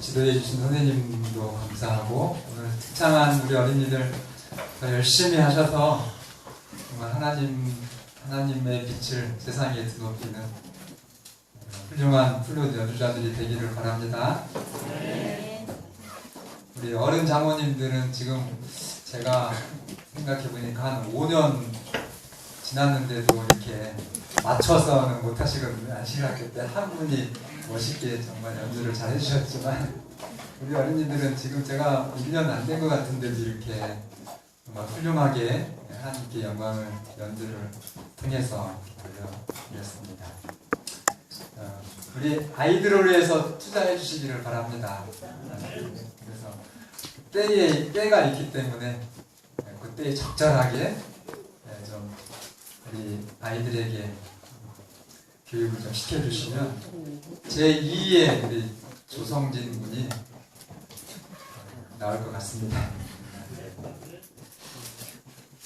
지도해 주신 선생님도 감사하고 오늘 특창한 우리 어린이들 더 열심히 하셔서 정말 하나님의 빛을 세상에 드높이는 훌륭한 플룻 연주자들이 되기를 바랍니다. 우리 어른 장모님들은 지금 제가 생각해 보니까 한 5년 지났는데도 이렇게 맞춰서는 못 하시겠때 한 분이 멋있게 정말 연주를 잘 해주셨지만 우리 어린이들은 지금 제가 1년 안 된 것 같은데도 이렇게 정말 훌륭하게 하나님께 영광을 연주를 통해서 돌려드렸습니다. 우리 아이들을 위해서 투자해 주시기를 바랍니다. 그래서 때가 있기 때문에 그때에 적절하게 좀 우리 아이들에게 교육을 좀 시켜주시면 제2의 우리 조성진 군이 나올 것 같습니다.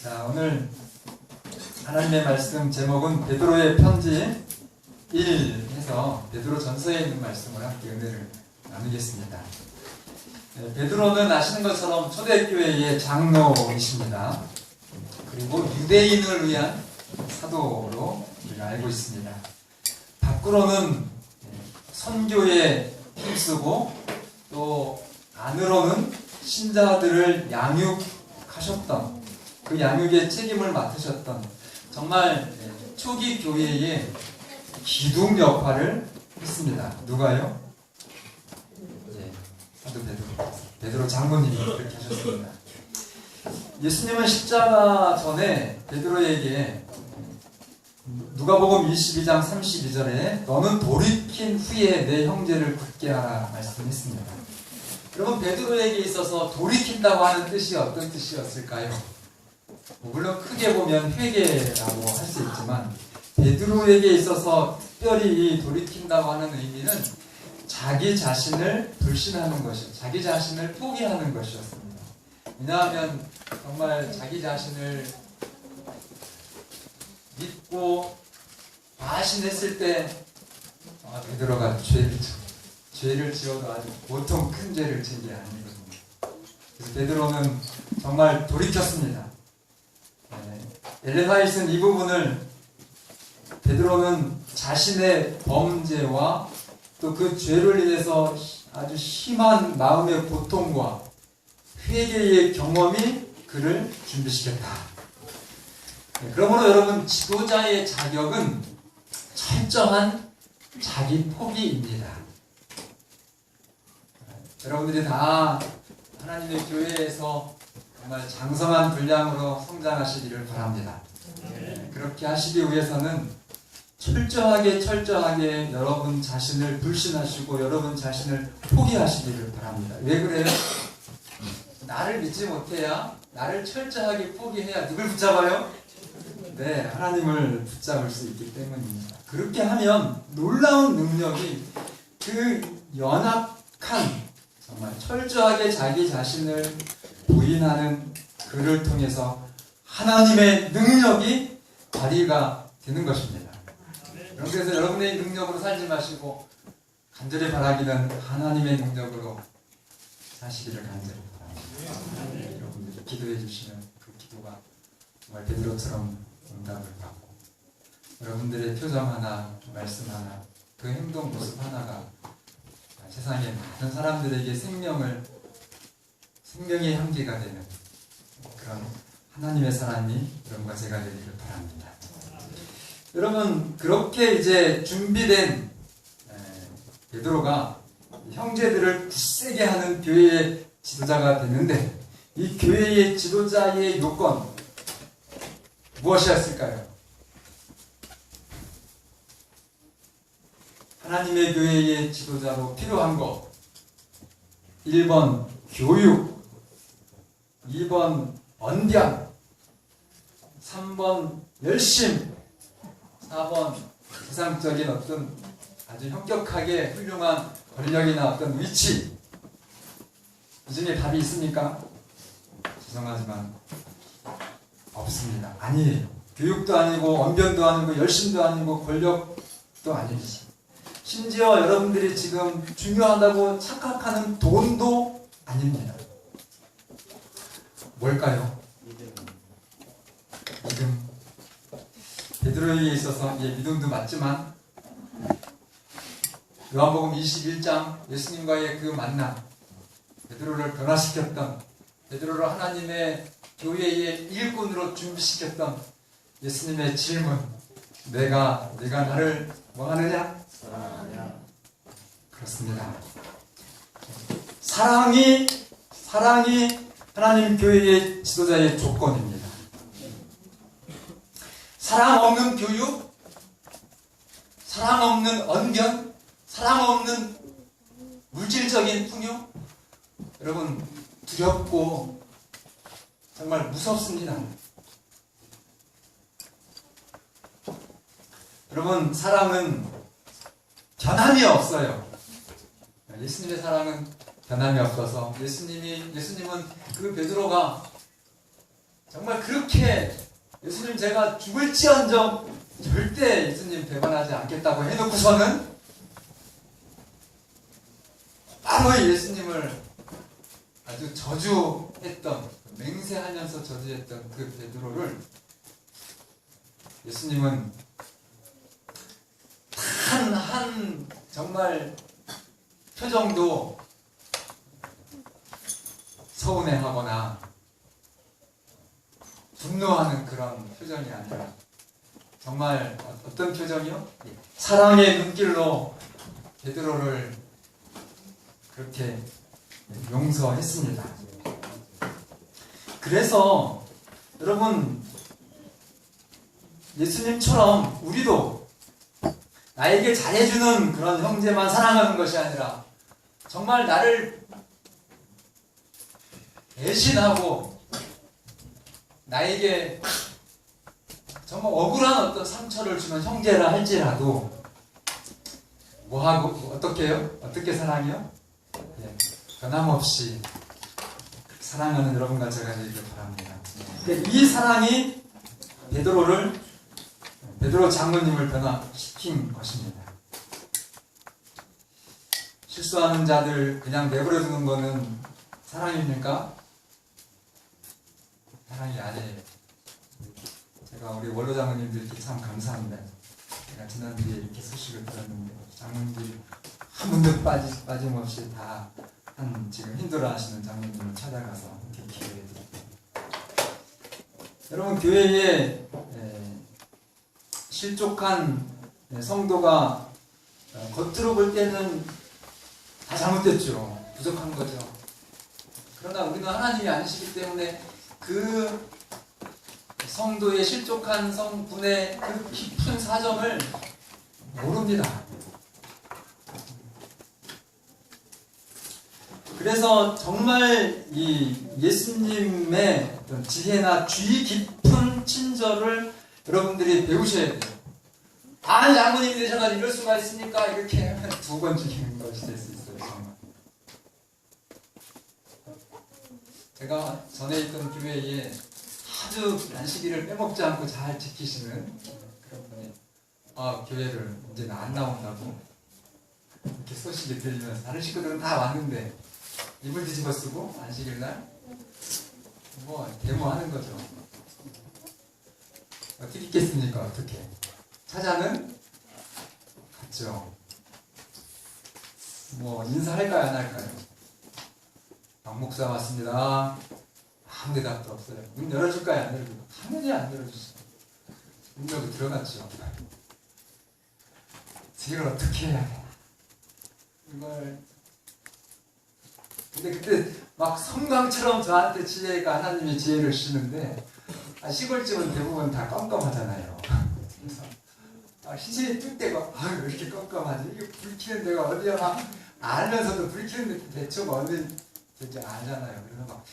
자, 오늘 하나님의 말씀 제목은 베드로의 편지 1 해서 베드로 전서에 있는 말씀을 함께 은혜를 나누겠습니다. 베드로는 아시는 것처럼 초대교회의 장로이십니다. 그리고 유대인을 위한 사도로 우리가 알고 있습니다. 밖으로는 선교에 힘쓰고 또 안으로는 신자들을 양육하셨던 그 양육의 책임을 맡으셨던 정말 초기 교회의 기둥 역할을 했습니다. 누가요? 사도 베드로 장로님이 그렇게 하셨습니다. 예수님은 십자가 전에 베드로에게 누가복음 22장 32절에 너는 돌이킨 후에 내 형제를 굳게 하라 말씀했습니다. 그러면 베드로에게 있어서 돌이킨다고 하는 뜻이 어떤 뜻이었을까요? 물론 크게 보면 회개라고 할 수 있지만 베드로에게 있어서 특별히 이 돌이킨다고 하는 의미는 자기 자신을 불신하는 것이요, 자기 자신을 포기하는 것이었습니다. 왜냐하면 정말 자기 자신을 믿고 과신했을 때 베드로가 죄를 지어도 아주 보통 큰 죄를 지은 게 아니거든요. 그래서 베드로는 정말 돌이켰습니다. 엘렌 화이트는 이 부분을 베드로는 자신의 범죄와 또 그 죄를 인해서 아주 심한 마음의 고통과 회개의 경험이 그를 준비시켰다. 그러므로 여러분, 지도자의 자격은 철저한 자기 포기입니다. 여러분들이 다 하나님의 교회에서 정말 장성한 분량으로 성장하시기를 바랍니다. 그렇게 하시기 위해서는 철저하게 여러분 자신을 불신하시고 여러분 자신을 포기하시기를 바랍니다. 왜 그래요? 나를 믿지 못해야, 나를 철저하게 포기해야 누굴 붙잡아요? 네, 하나님을 붙잡을 수 있기 때문입니다. 그렇게 하면 놀라운 능력이 그 연약한, 정말 철저하게 자기 자신을 부인하는 그를 통해서 하나님의 능력이 발휘가 되는 것입니다. 그래서 여러분의 능력으로 살지 마시고 간절히 바라기는 하나님의 능력으로 사시기를 간절히 바랍니다. 여러분들이 기도해 주시면 그 기도가 정말 베드로처럼 응답을 받고 여러분들의 표정 하나, 말씀 하나, 그 행동 모습 하나가 세상의 많은 사람들에게 생명의 향기가 되는 그런 하나님의 사람이 여러분과 제가 되기를 바랍니다. 여러분, 그렇게 이제 준비된 베드로가 형제들을 굳세게 하는 교회의 지도자가 됐는데 이 교회의 지도자의 요건 무엇이었을까요? 하나님의 교회의 지도자로 필요한 것 1번 교육, 2번 언변, 3번 열심, 4번 세상적인 어떤 아주 현격하게 훌륭한 권력이나 어떤 위치. 이 중에 답이 있습니까? 죄송하지만 없습니다. 아니에요. 교육도 아니고 언변도 아니고 열심도 아니고 권력도 아니지. 심지어 여러분들이 지금 중요하다고 착각하는 돈도 아닙니다. 뭘까요? 믿음. 베드로에게 있어서 믿음도 맞지만 요한복음 21장 예수님과의 그 만남, 베드로를 변화시켰던, 베드로를 하나님의 교회의 일꾼으로 준비시켰던 예수님의 질문, 네가 나를 뭐하느냐? 사랑하냐? 그렇습니다. 사랑이 하나님 교회의 지도자의 조건입니다. 사랑 없는 교육, 사랑 없는 언변, 사랑 없는 물질적인 풍요, 여러분 두렵고 정말 무섭습니다. 여러분 사랑은 변함이 없어요. 예수님의 사랑은 변함이 없어서 예수님은 그 베드로가 정말 그렇게 예수님 제가 죽을지언정 절대 예수님 배반하지 않겠다고 해놓고서는 바로 예수님을 아주 저주했던, 맹세하면서 저주했던 그 베드로를 예수님은 한 정말 표정도 서운해하거나 분노하는 그런 표정이 아니라 정말 어떤 표정이요? 사랑의 눈길로 베드로를 그렇게 용서했습니다. 그래서 여러분 예수님처럼 우리도 나에게 잘해주는 그런 형제만 사랑하는 것이 아니라 정말 나를 배신하고 나에게 정말 억울한 어떤 상처를 주는 형제라 할지라도 뭐하고 어떻게 해요? 어떻게 사랑해요? 변함없이 사랑하는 여러분과 제가 되기를 바랍니다. 이 사랑이 베드로 장로님을 변화시킨 것입니다. 실수하는 자들 그냥 내버려 두는 것은 사랑입니까? 사랑이 아니에요. 제가 우리 원로 장로님들께 참 감사합니다. 제가 지난주에 이렇게 소식을 들었는데 장로님들이 한 분도 빠짐없이 다 지금 힘들어하시는 장로님을 찾아가서 이렇게 기도해드립니다. 여러분 교회에 실족한 성도가 겉으로 볼 때는 다 잘못됐죠. 부족한 거죠. 그러나 우리는 하나님이 아니시기 때문에 그 성도의 실족한 성분의 그 깊은 사정을 모릅니다. 그래서 정말 이 예수님의 어떤 지혜나 주의 깊은 친절을 여러분들이 배우셔야 돼요. 장모님이 되셔가지고 이럴 수가 있습니까? 이렇게 하면 두 번 죽이는 것이 될 수 있어요. 정말. 제가 전에 있던 교회에 아주 안식일을 빼먹지 않고 잘 지키시는 그런 분이 교회를 이제는 안 나온다고 이렇게 소식이 들리면서 다른 식구들은 다 왔는데 이불 뒤집어 쓰고 안식일날 데모하는 거죠. 어떻게 있겠습니까? 어떻게? 찾아는 갔죠. 인사할까요? 안 할까요? 박 목사 왔습니다. 아무 대답도 없어요. 문 열어줄까요? 안 열어줄까요? 당연히 안 열어주죠. 문 열고 들어갔죠. 이걸 어떻게 해야 되나? 근데 그때 막 섬광처럼 저한테 하나님이 지혜를 주시는데 시골집은 대부분 다 껌껌하잖아요. 그래서 시신이 뜰 때가 왜 이렇게 껌껌하지? 이게 불 켜는 데가 어디야? 알면서도 불 켜는 데 대충 어디 진짜 알잖아요. 그래서 막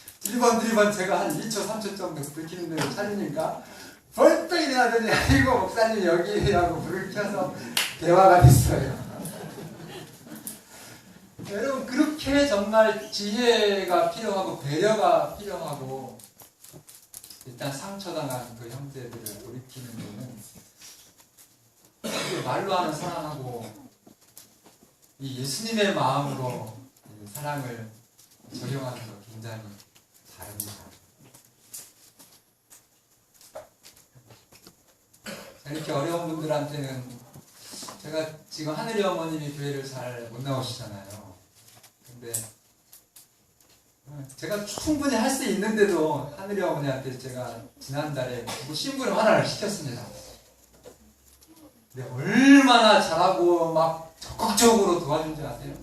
드리번 제가 한 2초 3초 정도 불 켜는 데를 찾으니까 벌떡 일어나더니 아이고 목사님 여기 하고 불을 켜서 대화가 됐어요. 여러분 그렇게 정말 지혜가 필요하고 배려가 필요하고 일단 상처당한 그 형제들을 돌이키는 데는 말로 하는 사랑하고 이 예수님의 마음으로 이 사랑을 적용하는 거 굉장히 다릅니다. 이렇게 어려운 분들한테는 제가 지금 하늘의 어머님이 교회를 잘 못 나오시잖아요. 근데 제가 충분히 할 수 있는데도 하늘의 어머니한테 제가 지난달에 심부름 하나를 시켰습니다. 근데 얼마나 잘하고 막 적극적으로 도와준 줄 아세요?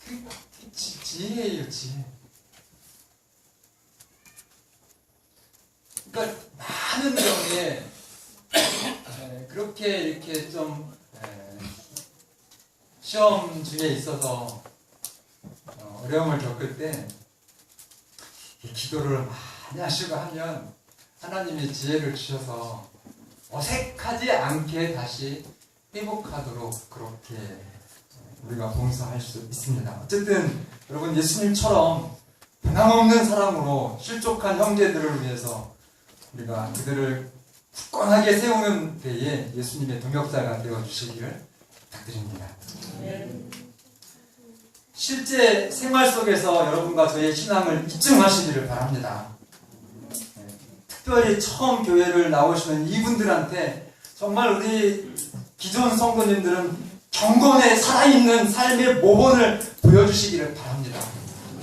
그 지혜예요, 지혜. 그러니까 많은 경우에 그렇게 이렇게 좀 시험 중에 있어서 어려움을 겪을 때 기도를 많이 하시고 하면 하나님이 지혜를 주셔서 어색하지 않게 다시 회복하도록 그렇게 우리가 봉사할 수 있습니다. 어쨌든 여러분, 예수님처럼 변함없는 사랑으로 실족한 형제들을 위해서 우리가 그들을 굳건하게 세우는 데에 예수님의 동역자가 되어주시기를 부탁드립니다. 실제 생활 속에서 여러분과 저의 신앙을 입증하시기를 바랍니다. 특별히 처음 교회를 나오시는 이분들한테 정말 우리 기존 성도님들은 경건의 살아있는 삶의 모본을 보여주시기를 바랍니다.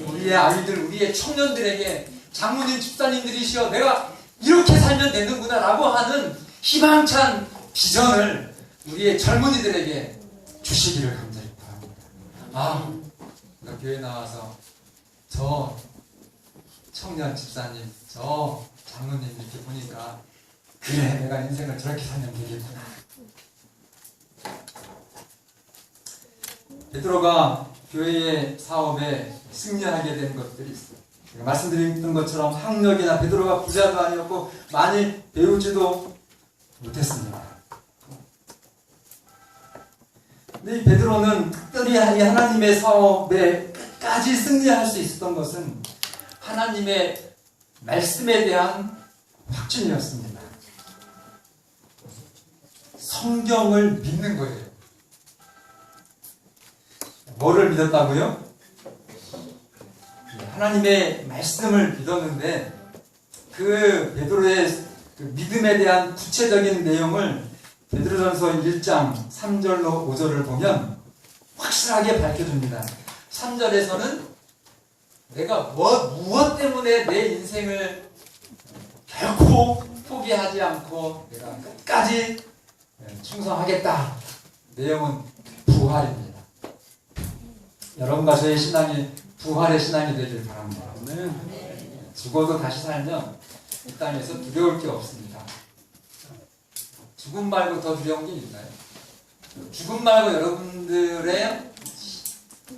우리의 아이들, 우리의 청년들에게 장로님, 집사님들이시여 내가 이렇게 살면 되는구나 라고 하는 희망찬 비전을 우리의 젊은이들에게 주시기를 간절히 바랍니다. 내가 교회 나와서 저 청년 집사님, 저 장로님 이렇게 보니까 그래, 내가 인생을 저렇게 살면 되겠구나. 베드로가 교회의 사업에 승리하게 된 것들이 있어요. 제가 말씀드린 것처럼 학력이나 베드로가 부자도 아니었고 많이 배우지도 못했습니다. 근데 이 베드로는 특별히 하나님의 사업에 끝까지 승리할 수 있었던 것은 하나님의 말씀에 대한 확신이었습니다. 성경을 믿는 거예요. 뭐를 믿었다고요? 하나님의 말씀을 믿었는데 그 베드로의 그 믿음에 대한 구체적인 내용을 베드로전서 1장 3절로 5절을 보면 확실하게 밝혀줍니다. 3절에서는 내가 무엇 때문에 내 인생을 결코 포기하지 않고 내가 끝까지 충성하겠다. 내용은 부활입니다. 여러분과 저의 신앙이 부활의 신앙이 되길 바랍니다. 죽어도 다시 살면 이 땅에서 두려울 게 없습니다. 죽음 말고 더 두려운 게 있나요? 죽음 말고 여러분들의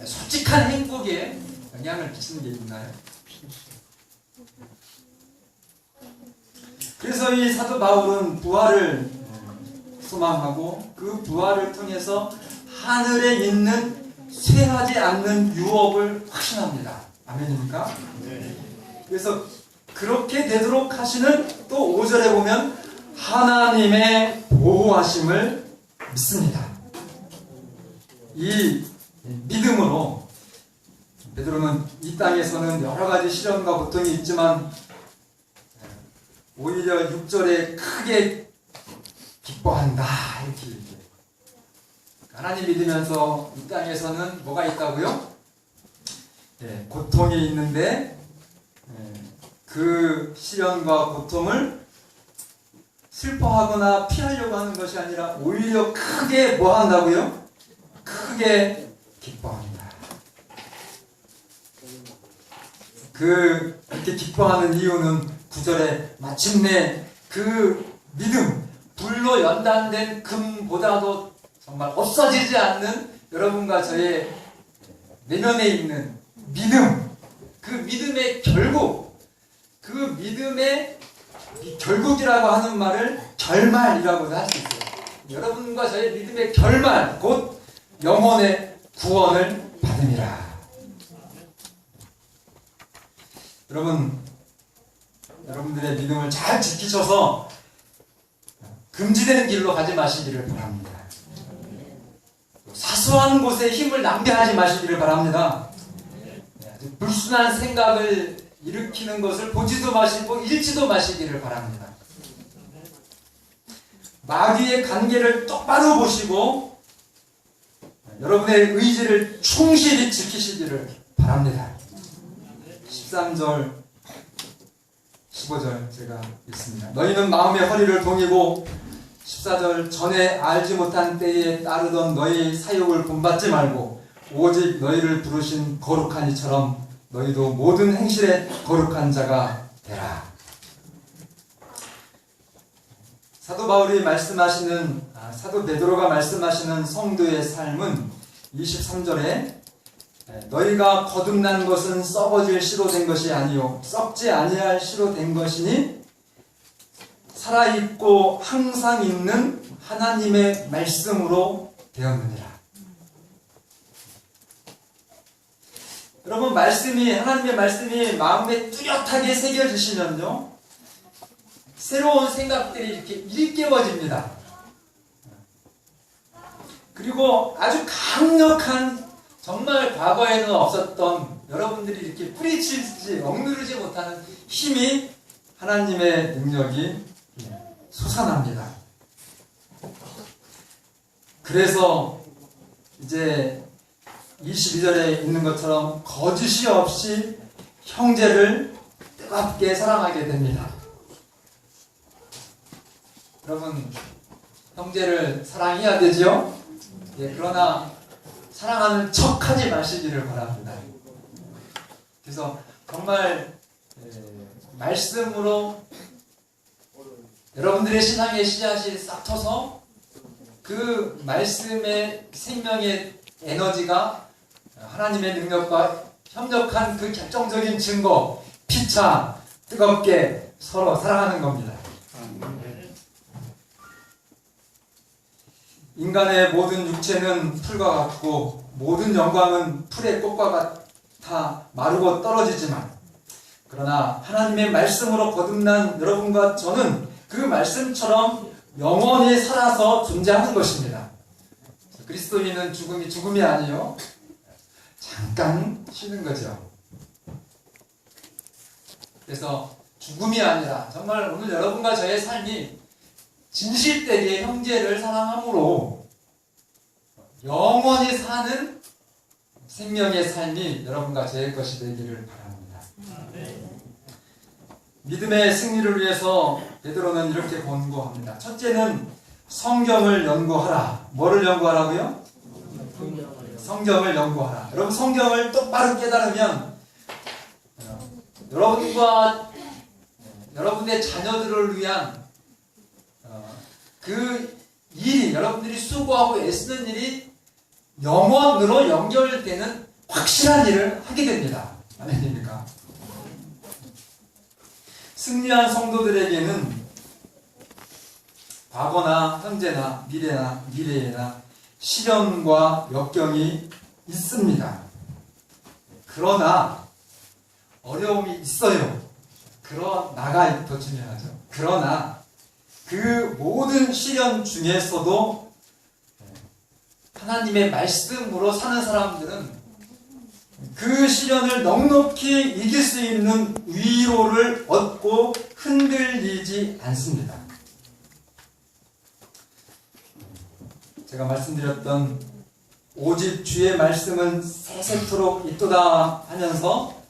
솔직한 행복에 영향을 미치는 게 있나요? 그래서 이 사도 바울은 부활을 소망하고 그 부활을 통해서 하늘에 있는 쇠하지 않는 유업을 확신합니다. 아멘입니까? 네. 그래서 그렇게 되도록 하시는 또 5절에 보면 하나님의 보호하심을 믿습니다. 이 믿음으로 베드로는 이 땅에서는 여러 가지 시련과 고통이 있지만 오히려 6절에 크게 기뻐한다 이렇게 얘기해요. 하나님 믿으면서 이 땅에서는 뭐가 있다고요? 고통이 있는데 그 시련과 고통을 슬퍼하거나 피하려고 하는 것이 아니라 오히려 크게 뭐 한다고요? 크게 기뻐합니다. 그렇게 기뻐하는 이유는 9절에 마침내 그 믿음, 불로 연단된 금보다도 정말 없어지지 않는 여러분과 저의 내면에 있는 믿음, 그 믿음의 결국, 그 믿음의 결국이라고 하는 말을 결말이라고도 할 수 있어요. 여러분과 저의 믿음의 결말, 곧 영혼의 구원을 받음이라. 여러분들의 믿음을 잘 지키셔서 금지되는 길로 가지 마시기를 바랍니다. 사소한 곳에 힘을 낭비하지 마시기를 바랍니다. 불순한 생각을 일으키는 것을 보지도 마시고 읽지도 마시기를 바랍니다. 마귀의 관계를 똑바로 보시고 여러분의 의지를 충실히 지키시기를 바랍니다. 13절 15절 제가 읽습니다. 너희는 마음의 허리를 동이고 14절 전에 알지 못한 때에 따르던 너희 사욕을 본받지 말고 오직 너희를 부르신 거룩한 이처럼 너희도 모든 행실에 거룩한 자가 되라. 사도 바울이 말씀하시는 사도 베드로가 말씀하시는 성도의 삶은 23절에 너희가 거듭난 것은 썩어질 씨로 된 것이 아니요 썩지 아니할 씨로 된 것이니 살아있고 항상 있는 하나님의 말씀으로 되었느니라. 여러분, 하나님의 말씀이 마음에 뚜렷하게 새겨지시면요, 새로운 생각들이 이렇게 일깨워집니다. 그리고 아주 강력한, 정말 과거에는 없었던, 여러분들이 이렇게 뿌리치지, 억누르지 못하는 힘이, 하나님의 능력이 솟아납니다. 그래서 이제 22절에 있는 것처럼 거짓이 없이 형제를 뜨겁게 사랑하게 됩니다. 여러분, 형제를 사랑해야 되지요? 예, 그러나 사랑하는 척하지 마시기를 바랍니다. 그래서 정말 말씀으로 여러분들의 신앙의 씨앗이 싹 터서 그 말씀의 생명의 에너지가 하나님의 능력과 협력한 그 결정적인 증거, 피차 뜨겁게 서로 사랑하는 겁니다. 인간의 모든 육체는 풀과 같고 모든 영광은 풀의 꽃과 같아 마르고 떨어지지만, 그러나 하나님의 말씀으로 거듭난 여러분과 저는 그 말씀처럼 영원히 살아서 존재하는 것입니다. 그리스도인은 죽음이 아니요, 잠깐 쉬는 거죠. 그래서 죽음이 아니라 정말 오늘 여러분과 저의 삶이 진실되게 형제를 사랑함으로 영원히 사는 생명의 삶이 여러분과 저의 것이 되기를 바랍니다. 믿음의 승리를 위해서 베드로는 이렇게 권고합니다. 첫째는 성경을 연구하라. 뭐를 연구하라고요? 성경을 연구하라. 여러분, 성경을 똑바로 깨달으면 여러분과 여러분의 자녀들을 위한 그 일이, 여러분들이 수고하고 애쓰는 일이 영원으로 연결되는 확실한 일을 하게 됩니다. 아닙니까? 승리한 성도들에게는 과거나 현재나 미래나 시련과 역경이 있습니다. 그러나 어려움이 있어요. 그러나가 더 중요하죠. 그러나 그 모든 시련 중에서도 하나님의 말씀으로 사는 사람들은 그 시련을 넉넉히 이길 수 있는 위로를 얻고 흔들리지 않습니다. 제가 말씀드렸던 오직 주의 말씀은 세세토록 있도다 하면서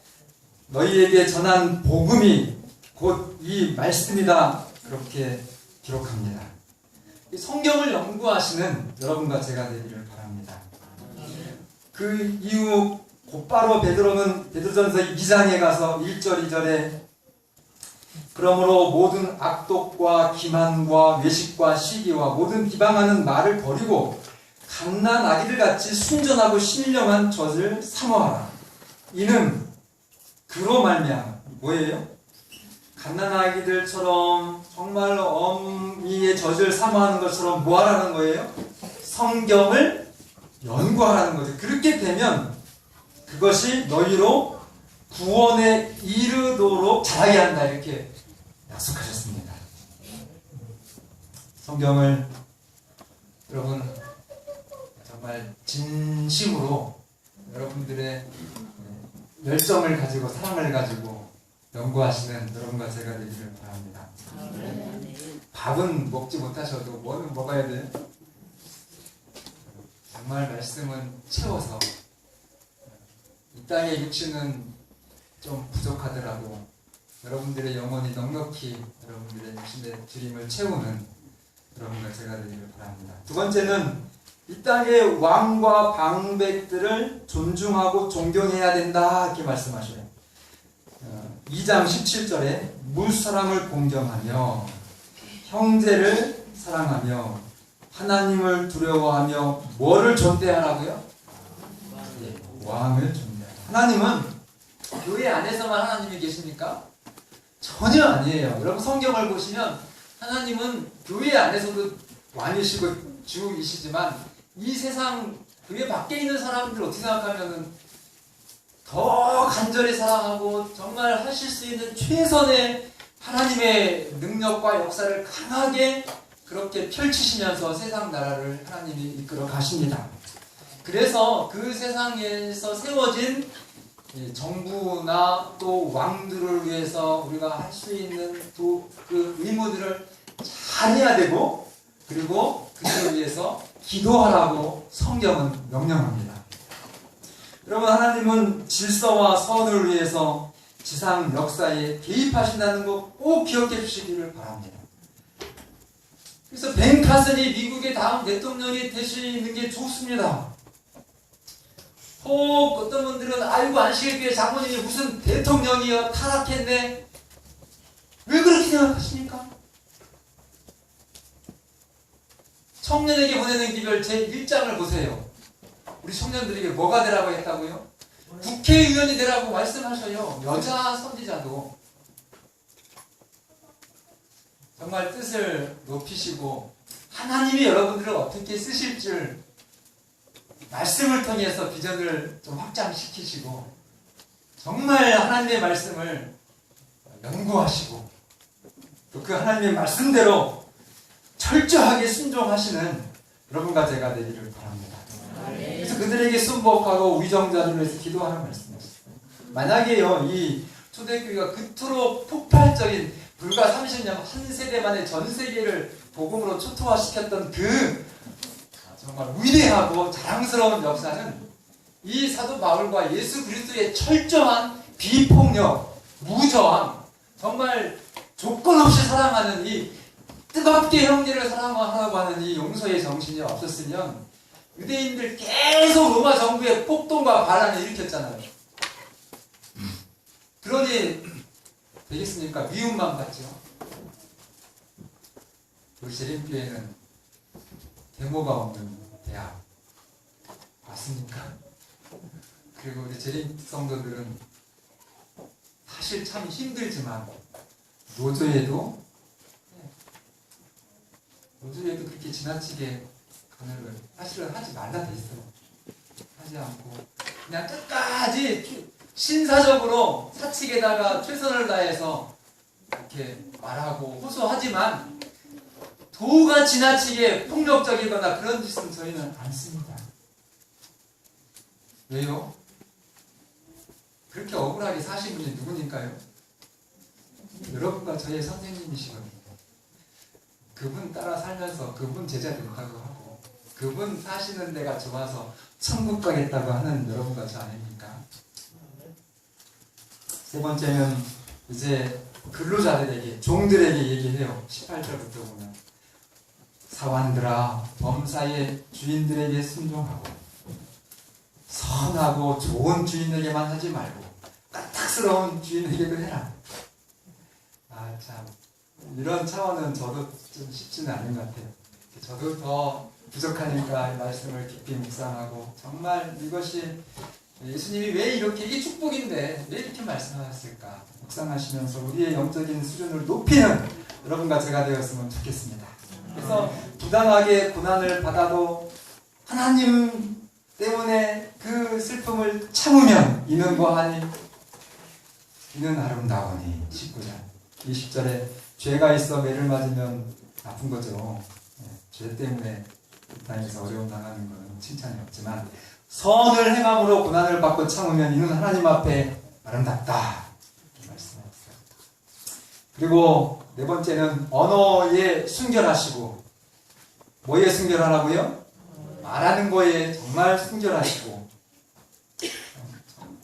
너희에게 전한 복음이 곧 이 말씀이다, 그렇게 기록합니다. 성경을 연구하시는 여러분과 제가 되기를 바랍니다. 그 이후 곧바로 베드로는 베드로전서 2장에 가서 1절 2절에 그러므로 모든 악독과 기만과 외식과 시기와 모든 비방하는 말을 버리고 갓난 아기들 같이 순전하고 신령한 젖을 사모하라. 이는 그로 말미암아 뭐예요? 갓난 아기들처럼 정말 어미의 젖을 사모하는 것처럼 뭐 하라는 거예요? 성경을 연구하라는 거죠. 그렇게 되면 그것이 너희로 구원에 이르도록 자라게 한다, 이렇게 약속하셨습니다. 성경을 여러분 정말 진심으로 여러분들의 열정을 가지고 사랑을 가지고 연구하시는 여러분과 제가 되기를 바랍니다. 밥은 먹지 못하셔도 뭐는 먹어야 돼요? 정말 말씀은 채워서 이 땅의 육신은 좀 부족하더라도 여러분들의 영혼이 넉넉히 여러분들의 육신의 주림을 채우는 여러분과 제가 되기를 바랍니다. 두 번째는 이 땅의 왕과 방백들을 존중하고 존경해야 된다 이렇게 말씀하셔요. 2장 17절에 무사람을 공경하며 형제를 사랑하며 하나님을 두려워하며 뭐를 존대하라고요? 왕을 존대하라. 하나님은 교회 안에서만 하나님이 계십니까? 전혀 아니에요. 여러분 성경을 보시면 하나님은 교회 안에서도 왕이시고 주이시지만 이 세상 교회 밖에 있는 사람들 어떻게 생각하면은 더 간절히 사랑하고 정말 하실 수 있는 최선의 하나님의 능력과 역사를 강하게 그렇게 펼치시면서 세상 나라를 하나님이 이끌어 가십니다. 그래서 그 세상에서 세워진 정부나 또 왕들을 위해서 우리가 할 수 있는 또 그 의무들을 잘해야 되고 그리고 그들을 위해서 기도하라고 성경은 명령합니다. 여러분 하나님은 질서와 선을 위해서 지상 역사에 개입하신다는 거 꼭 기억해 주시기를 바랍니다. 그래서 벤 카슨이 미국의 다음 대통령이 되시는 게 좋습니다. 혹 어떤 분들은 아이고 안식일교회 장로님이 무슨 대통령이여 타락했네. 왜 그렇게 생각하십니까? 청년에게 보내는 기별 제1장을 보세요. 우리 청년들에게 뭐가 되라고 했다고요? 국회의원이 되라고 말씀하셔요. 여자 선지자도. 정말 뜻을 높이시고 하나님이 여러분들을 어떻게 쓰실 줄 말씀을 통해서 비전을 좀 확장시키시고 정말 하나님의 말씀을 연구하시고 또 그 하나님의 말씀대로 철저하게 순종하시는 여러분과 제가 되기를 바랍니다. 그래서 그들에게 순복하고 위정자들을 위해서 기도하는 말씀이었어요. 만약에요 이 초대교회가 그토록 폭발적인 불과 30년 한 세대 만에 전 세계를 복음으로 초토화시켰던 그 정말 위대하고 자랑스러운 역사는 이 사도 바울과 예수 그리스도의 철저한 비폭력, 무저항, 정말 조건 없이 사랑하는 이 뜨겁게 형제를 사랑하라고 하는 이 용서의 정신이 없었으면 유대인들 계속 로마 정부의 폭동과 반란을 일으켰잖아요. 그러니 되겠습니까? 미움만 받죠. 우리 재림교회는 데모가 없는 대학 맞습니까? 그리고 우리 재림 성도들은 사실 참 힘들지만 노조에도 그렇게 지나치게 간을 사실은 하지 말라 돼 있어요. 하지 않고 그냥 끝까지 신사적으로 사측에다가 최선을 다해서 이렇게 말하고 호소하지만 도가 지나치게 폭력적이거나 그런 짓은 저희는 않습니다. 왜요? 그렇게 억울하게 사신 분이 누구니까요? 여러분과 저의 선생님이시거든요. 그분 따라 살면서 그분 제자 된다고 하고 그분 사시는 데가 좋아서 천국 가겠다고 하는 여러분과 저 아닙니까? 세 번째는 이제 근로자들에게 종들에게 얘기해요. 18절부터 보면 사환들아 범사의 주인들에게 순종하고 선하고 좋은 주인에게만 하지 말고 까딱스러운 주인에게도 해라. 참 이런 차원은 저도 좀 쉽지는 않은 것 같아요. 저도 더 부족하니까 말씀을 깊이 묵상하고 정말 이것이 예수님이 왜 이렇게 이게 축복인데 왜 이렇게 말씀하셨을까 묵상하시면서 우리의 영적인 수준을 높이는 여러분과 제가 되었으면 좋겠습니다. 그래서 부당하게 고난을 받아도 하나님 때문에 그 슬픔을 참으면 이는 뭐하니? 이는 아름다우니. 19절 20절에 죄가 있어 매를 맞으면 아픈 거죠. 죄 때문에 이 땅에서 어려움 당하는 것은 칭찬이 없지만 선을 행함으로 고난을 받고 참으면 이는 하나님 앞에 아름답다 말씀하셨어요. 그리고 네 번째는 언어에 순결하시고, 뭐에 순결하라고요? 말하는 거에 정말 순결하시고,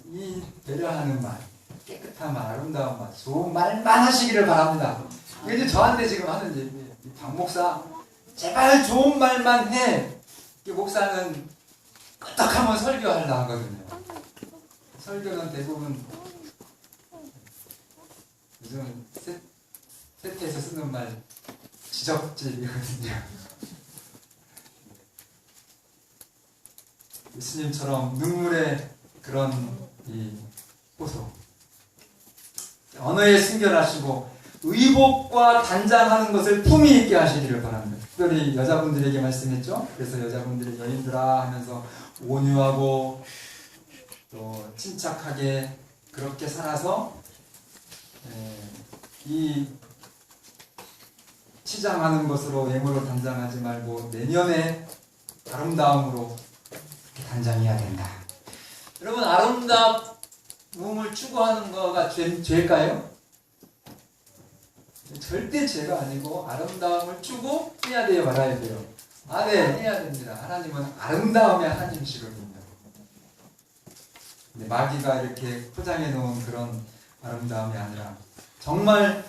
이 배려하는 말, 깨끗한 말, 아름다운 말, 좋은 말만 하시기를 바랍니다. 이게 저한테 지금 하는 얘기예요. 박 목사, 제발 좋은 말만 해. 목사는 끄떡하면 설교하려고 하거든요. 설교는 대부분 요즘 세트에서 쓰는 말 지적질이거든요. 예수님처럼 눈물의 그런 이 호소, 언어에 순결하시고 의복과 단장하는 것을 품위 있게 하시기를 바랍니다. 특별히 여자분들에게 말씀했죠. 그래서 여자분들이 여인들아 하면서 온유하고 또 침착하게 그렇게 살아서 이 치장하는 것으로 외모로 단장하지 말고 내면의 아름다움으로 단장해야 된다. 여러분, 아름다움을 추구하는 거가 죄일까요? 절대 죄가 아니고 아름다움을 추구해야 돼요, 말아야 돼요? 아, 네, 해야 됩니다. 하나님은 아름다움의 하나님이시거든요. 근데 마귀가 이렇게 포장해 놓은 그런 아름다움이 아니라 정말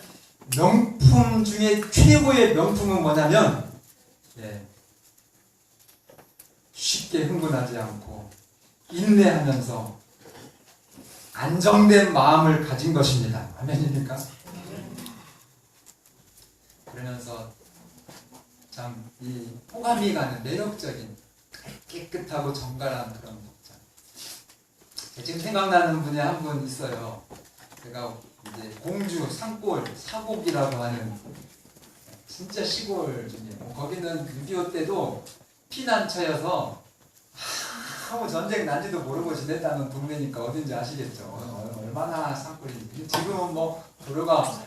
명품 중에 최고의 명품은 뭐냐면 쉽게 흥분하지 않고 인내하면서 안정된 마음을 가진 것입니다. 아멘입니까? 그러면서 참 이 호감이 가는 매력적인 깨끗하고 정갈한 그런 복장. 지금 생각나는 분이 한 분 있어요. 제가 이제 공주 산골 사곡이라고 하는 진짜 시골 중에 거기는 6.25 때도 피난처여서 아무 전쟁 난지도 모르고 지냈다는 동네니까 어딘지 아시겠죠? 얼마나 산골인지. 지금은 뭐 도로가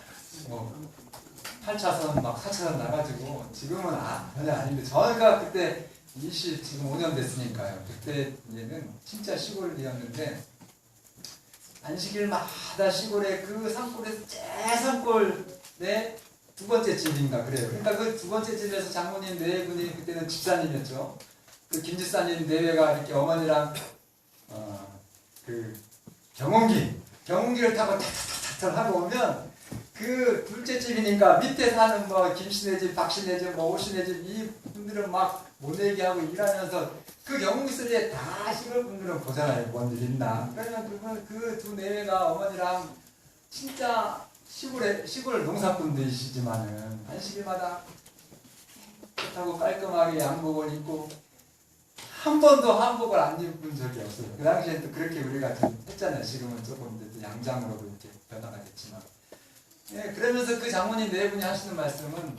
뭐 8차선 막 4차선 나가지고 지금은 전혀 아닌데, 저희가 그때 25년 됐으니까요. 그때는 진짜 시골이었는데 안식일마다 시골에 그 산골에서 제산골에 두 번째 집인가 그래요. 그러니까 그 두 번째 집에서 장모님 네 분이 그때는 집사님이었죠. 그 김집사님 내외가 이렇게 어머니랑 그 경운기를 타고 탁탁탁탁 하고 오면 그 둘째 집이니까 밑에 사는 뭐 김씨네 집, 박씨네 집, 뭐 오씨네 집 이 분들은 막 모내기 하고 일하면서 그 경운기 소리에 다 시골 분들은 보잖아요. 뭔 일 있나. 그러면 그 두 내외가 어머니랑 진짜 시골 농사꾼들이시지만은 안식일마다 깨끗하고 깔끔하게 양복을 입고 한 번도 한복을 안 입은 적이 없어요. 그 당시엔 또 그렇게 우리가 좀 했잖아요. 지금은 조금 이제 양장으로도 이렇게 변화가 됐지만. 그러면서 그 장모님 네 분이 하시는 말씀은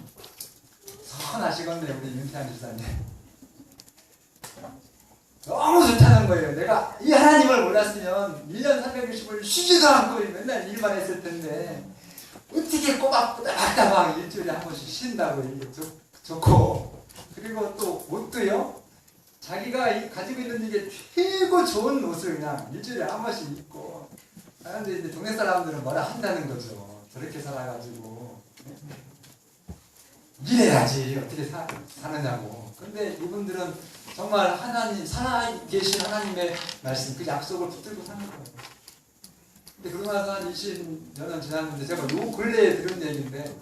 선하시건데 우리 윤태한 집사님. 너무 좋다는 거예요. 내가 이 하나님을 몰랐으면 1년 365일 쉬지도 않고 맨날 일만 했을 텐데 어떻게 꼬박꼬박 일주일에 한 번씩 쉰다고 이게 좋고, 그리고 또 옷도요. 자기가 가지고 있는 이게 최고 좋은 옷을 그냥 일주일에 한 번씩 입고 하는데 이제 동네 사람들은 뭐라 한다는 거죠. 저렇게 살아가지고 이래야지 어떻게 사느냐고. 근데 이분들은 정말 하나님, 살아계신 하나님의 말씀, 그 약속을 붙들고 사는 거예요. 근데 그러고 나서 한 20여 년 지났는데 제가 요 근래에 들은 얘기인데,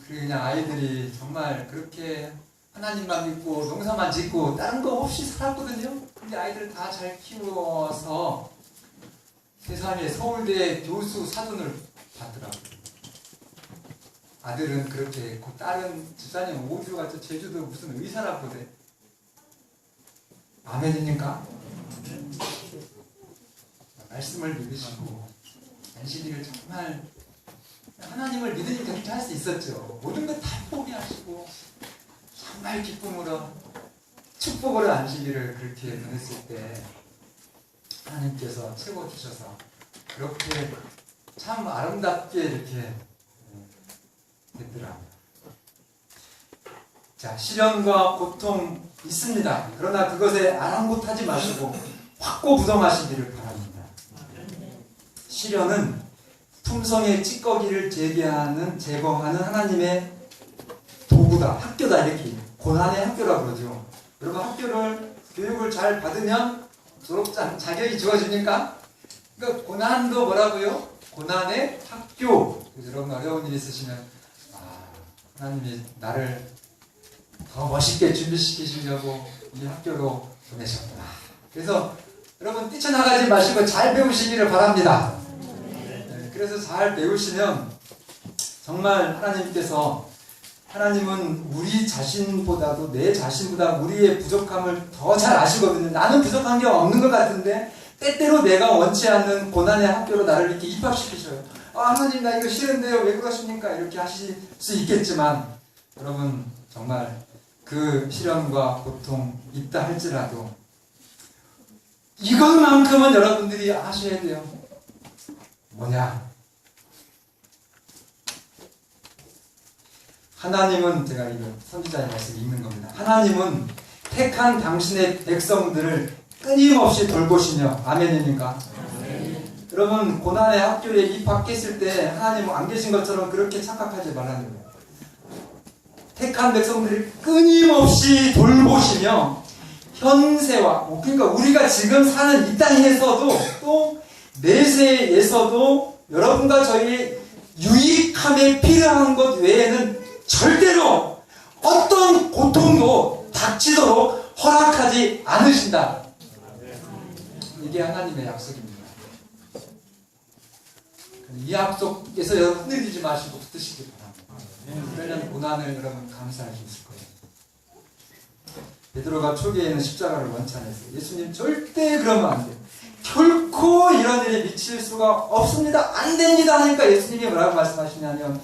그냥 아이들이 정말 그렇게 하나님만 믿고 농사만 짓고 다른 거 없이 살았거든요. 근데 아이들 다 잘 키워서 세3의 서울대 교수 사돈을 받더라고요. 아들은 그렇게 했고 딸은 집사님 오주 갔죠. 제주도 무슨 의사라고 그래. 아멘입니까? 말씀을 믿으시고 안식일을 정말 하나님을 믿으니까 그렇게 할 수 있었죠. 모든 것 다 포기하시고 정말 기쁨으로 축복으로 안식일을 그렇게 보냈을 때 하나님께서 채워주셔서 그렇게 참 아름답게 이렇게 됐더라고요. 자, 시련과 고통 있습니다. 그러나 그것에 아랑곳하지 마시고 확고부동하시기를 바랍니다. 시련은 품성의 찌꺼기를 제거하는 하나님의 도구다, 학교다, 이렇게 고난의 학교라고 그러죠. 여러분, 학교를 교육을 잘 받으면 졸업장 자격이 주어집니까? 그러니까 고난도 뭐라고요? 고난의 학교. 여러분 어려운 일 있으시면 하나님이 나를 더 멋있게 준비시키시려고 이 학교로 보내셨구나. 그래서 여러분 뛰쳐나가지 마시고 잘 배우시기를 바랍니다. 그래서 잘 배우시면 정말 하나님은 우리 자신보다도 내 자신보다 우리의 부족함을 더 잘 아시거든요. 나는 부족한 게 없는 것 같은데 때때로 내가 원치 않는 고난의 학교로 나를 이렇게 입학시키셔요. 하나님 나 이거 싫은데요. 왜 그러십니까? 이렇게 하실 수 있겠지만 여러분 정말 그 시련과 고통 있다 할지라도 이것만큼은 여러분들이 아셔야 돼요. 뭐냐? 하나님은, 제가 이거 선지자의 말씀 읽는 겁니다. 하나님은 택한 당신의 백성들을 끊임없이 돌보시며, 아멘입니까? 여러분, 고난의 학교에 입학했을 때 하나님은 안 계신 것처럼 그렇게 착각하지 말라는 거예요. 택한 백성들을 끊임없이 돌보시며 현세와, 그러니까 우리가 지금 사는 이 땅에서도 또 내세에서도 여러분과 저희의 유익함에 필요한 것 외에는 절대로 어떤 고통도 닥치도록 허락하지 않으신다. 이게 하나님의 약속입니다. 이 약속에서 여러분 흔들리지 마시고 붙으시기 바랍니다. 그러면 고난을 여러분 감사할 수 있을 거예요. 베드로가 초기에는 십자가를 원치 않았어요. 예수님 절대 그러면 안 돼요. 결코 이런 일에 미칠 수가 없습니다. 안 됩니다 하니까 예수님이 뭐라고 말씀하시냐면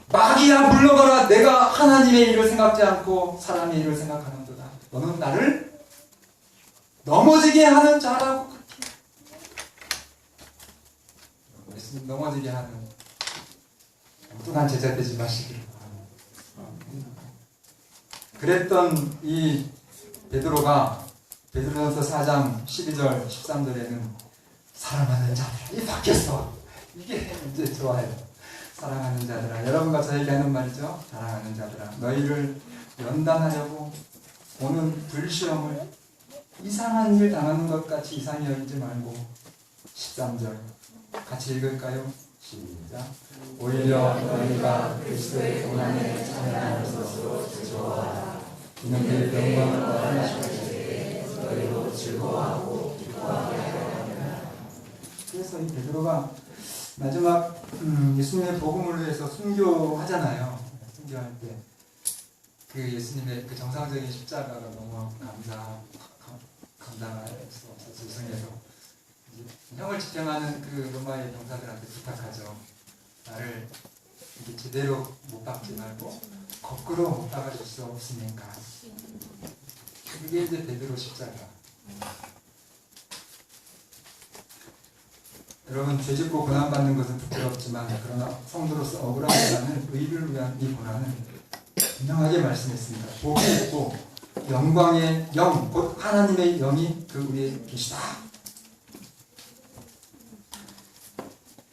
마귀야 물러가라. 내가 하나님의 일을 생각지 않고 사람의 일을 생각하는도다. 너는 나를 넘어지게 하는 자라고. 예수님 넘어지게 하는 엉뚱한 제자 되지 마시기를 바랍니다. 그랬던 이 베드로전서 4장 12절 13절에는 사랑하는 자들아, 이 바뀌었어. 이게 이제 좋아요. 사랑하는 자들아, 여러분과 저에게 하는 말이죠. 사랑하는 자들아, 너희를 연단하려고 오는 불시험을 이상한 일 당하는 것 같이 이상히 여기지 말고 13절 같이 읽을까요? 시작. 오히려 너희가 그리스도의 고난에 참여하는 것으로 즐거워하라. 이는 그의 영광을 원하실 때에 너희로 즐거워하고 기뻐하게 하려 합니다. 그래서 이 베드로가 마지막 예수님의 복음을 위해서 순교하잖아요. 순교할 때 그 예수님의 그 정상적인 십자가가 너무 감당할 수 없어서 죄송해서 형을 집행하는 그 로마의 병사들한테 부탁하죠. 나를 이게 제대로 못 박지 말고 거꾸로 못 박아줄 수 없으니까. 그게 이제 베드로 십자가. 여러분, 죄짓고 고난받는 것은 부끄럽지만 그러나 성도로서 억울한 고난은 의를 위한 이 고난은 분명하게 말씀했습니다. 복이 있고 영광의 영, 곧 하나님의 영이 그 위에 계시다.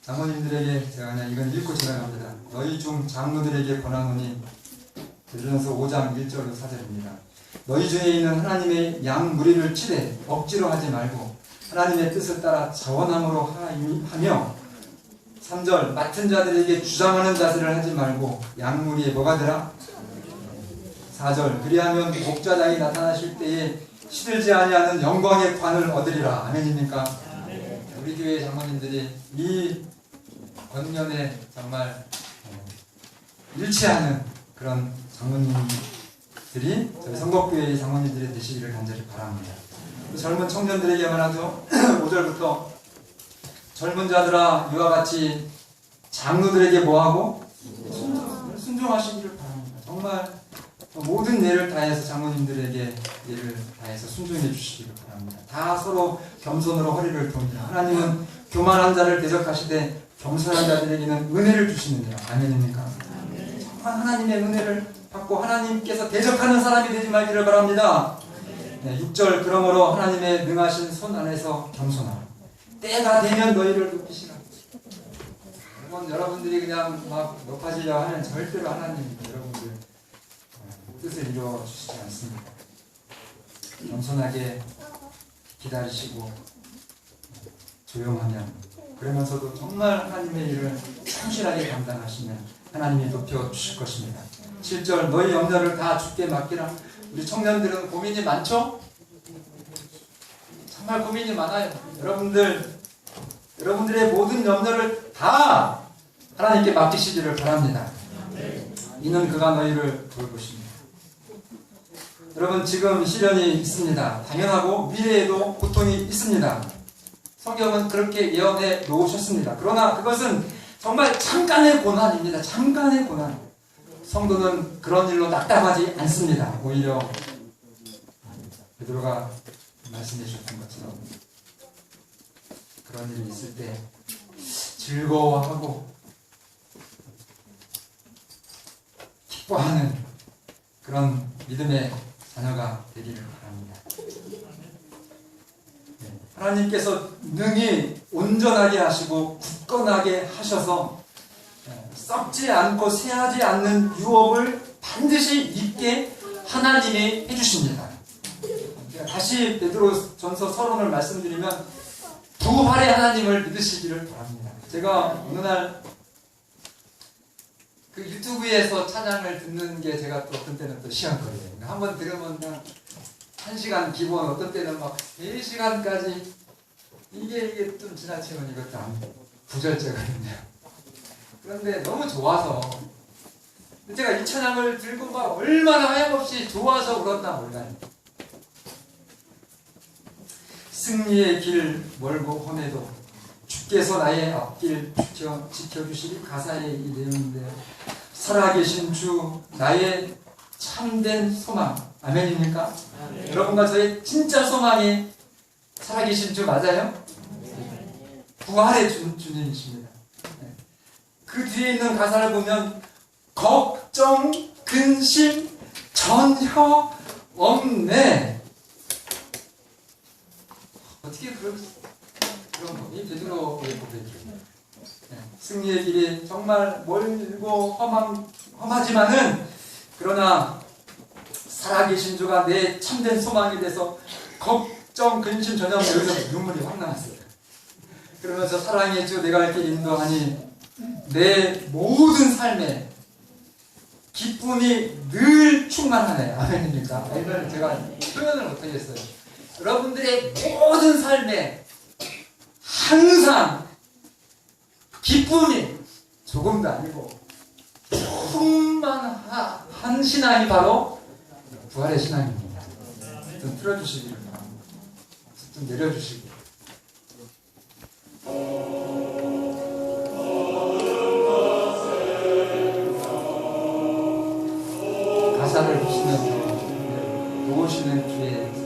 장로님들에게 제가 그냥 이건 읽고 지나갑니다. 너희 중 장로들에게 권하노니 베드로전서 5장 1절로 4절입니다. 너희 중에 있는 하나님의 양 무리를 치되 억지로 하지 말고 하나님의 뜻을 따라 자원함으로 하며 3절 맡은 자들에게 주장하는 자세를 하지 말고 양 무리에 뭐가 되라? 4절 그리하면 목자장이 나타나실 때에 시들지 아니하는 영광의 관을 얻으리라. 아멘입니까? 우리 교회 장로님들이 이 권면에 정말 일치하는 그런 장로님들이 저희 성곡교회의 장로님들이 되시기를 간절히 바랍니다. 젊은 청년들에게 말하죠. 5절부터 젊은 자들아 이와 같이 장로들에게 뭐하고? 순종하시기를 바랍니다. 정말 모든 예를 다해서 장로님들에게 예를 다해서 순종해 주시기를 바랍니다. 다 서로 겸손으로 허리를 돕니다. 하나님은 교만한 자를 대적하시되 겸손한 자들에게는 은혜를 주시느니라. 아멘입니까? 정말 하나님의 은혜를 받고 하나님께서 대적하는 사람이 되지 말기를 바랍니다. 6절 그러므로 하나님의 능하신 손 안에서 겸손하라. 때가 되면 너희를 높이시라. 여러분들이 그냥 막 높아지려 하면 절대로 하나님 여러분들 뜻을 이루어 주시지 않습니다. 겸손하게 기다리시고 조용하면, 그러면서도 정말 하나님의 일을 성실하게 감당하시면 하나님이 높여 주실 것입니다. 7절 너희 염려를 다 주께 맡기라. 우리 청년들은 고민이 많죠? 정말 고민이 많아요. 여러분들의 모든 염려를 다 하나님께 맡기시기를 바랍니다. 이는 그가 너희를 돌보십니다. 여러분, 지금 시련이 있습니다. 당연하고 미래에도 고통이 있습니다. 성경은 그렇게 예언해 놓으셨습니다. 그러나 그것은 정말 잠깐의 고난입니다. 잠깐의 고난. 성도는 그런 일로 낙담하지 않습니다. 오히려 베드로가 말씀해 주셨던 것처럼 그런 일이 있을 때 즐거워하고 기뻐하는 그런 믿음의 자녀가 되기를 바랍니다. 하나님께서 능히 온전하게 하시고 굳건하게 하셔서 썩지 않고 새하지 않는 유업을 반드시 입게 하나님이 해주십니다. 다시 베드로전서 서론을 말씀드리면 부활의 하나님을 믿으시기를 바랍니다. 제가 어느 날 그 유튜브에서 찬양을 듣는 게 제가 또 어떤 때는 또 시간거리예요. 한번 들으면 그냥 1시간 기본, 어떤 때는 막 3시간까지 이게 좀 지나치면 이것도 안 부절제거든요. 그런데 너무 좋아서 제가 이 찬양을 들고 막 얼마나 하염없이 좋아서 그렇나 몰라요. 승리의 길 멀고 험해도 주께서 나의 앞길 지켜주시리. 가사의 이 내용인데, 살아계신 주 나의 참된 소망. 아멘입니까? 아멘. 여러분과 저의 진짜 소망이 살아계신 주 맞아요? 부활의 주님이십니다. 그 뒤에 있는 가사를 보면 걱정, 근심 전혀 없네. 어떻게 그런 이 베드로의 고백이에요. 승리의 길이 정말 멀고 험하지만은, 그러나 살아계신 주가 내 참된 소망이 돼서 걱정, 근심 전혀 없네. 여기서 눈물이 확 나왔어요. 그러면서 사랑의 주 내가 갈 길 인도하니 내 모든 삶에 기쁨이 늘 충만하네. 아멘입니까? 이걸 제가 표현을 못하겠어요. 여러분들의 모든 삶에 항상 기쁨이 조금도 아니고 충만한 신앙이 바로 부활의 신앙입니다. 좀 틀어주시기를 바랍니다. 좀 내려주시고. 가사를 보시면 놓으시는 주의 사랑.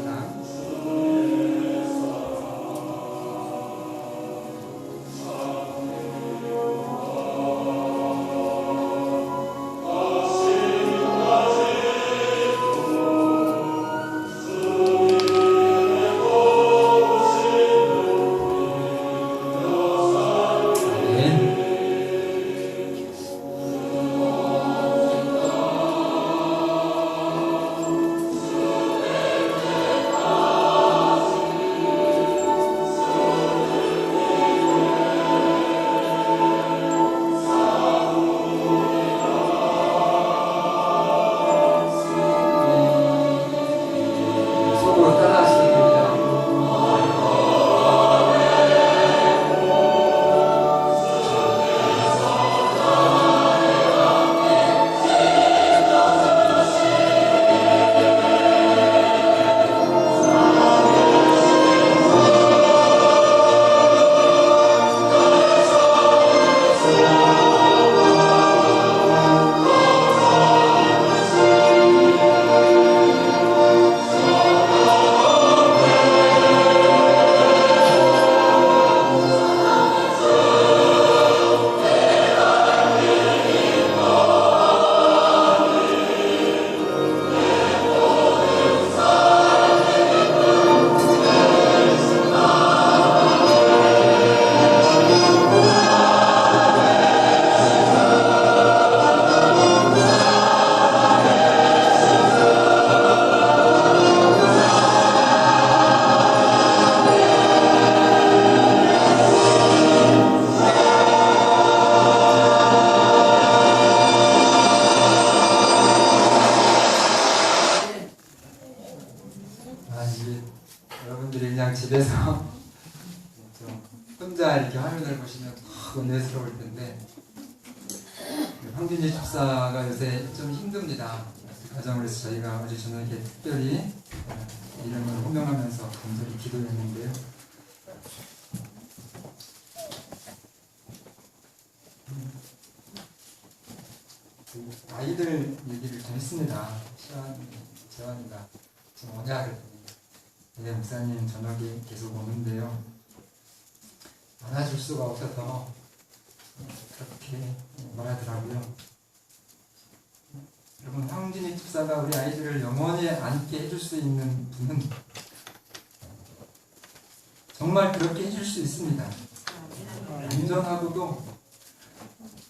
여러분들이 그냥 집에서 좀 혼자 이렇게 화면을 보시면 더 은혜스러울 텐데 황진희 집사가 요새 좀 힘듭니다. 그 과정을 해서 저희가 어제 저녁에 특별히 이름을 호명하면서 간절히 기도했는데요. 아이들 얘기를 좀 했습니다. 재환이가 지금 오냐를 네, 목사님 저녁에 계속 오는데요. 안아줄 수가 없어서 그렇게 말하더라고요. 여러분, 황진희 집사가 우리 아이들을 영원히 안게 해줄 수 있는 분은 정말 그렇게 해줄 수 있습니다. 안전하고도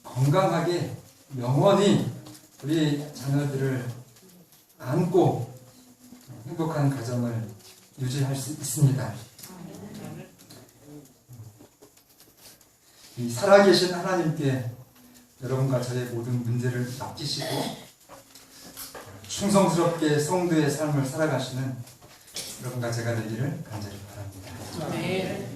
건강하게 영원히 우리 자녀들을 안고 행복한 가정을 유지할 수 있습니다. 이 살아계신 하나님께 여러분과 저의 모든 문제를 맡기시고 충성스럽게 성도의 삶을 살아가시는 여러분과 제가 되기를 간절히 바랍니다. 네.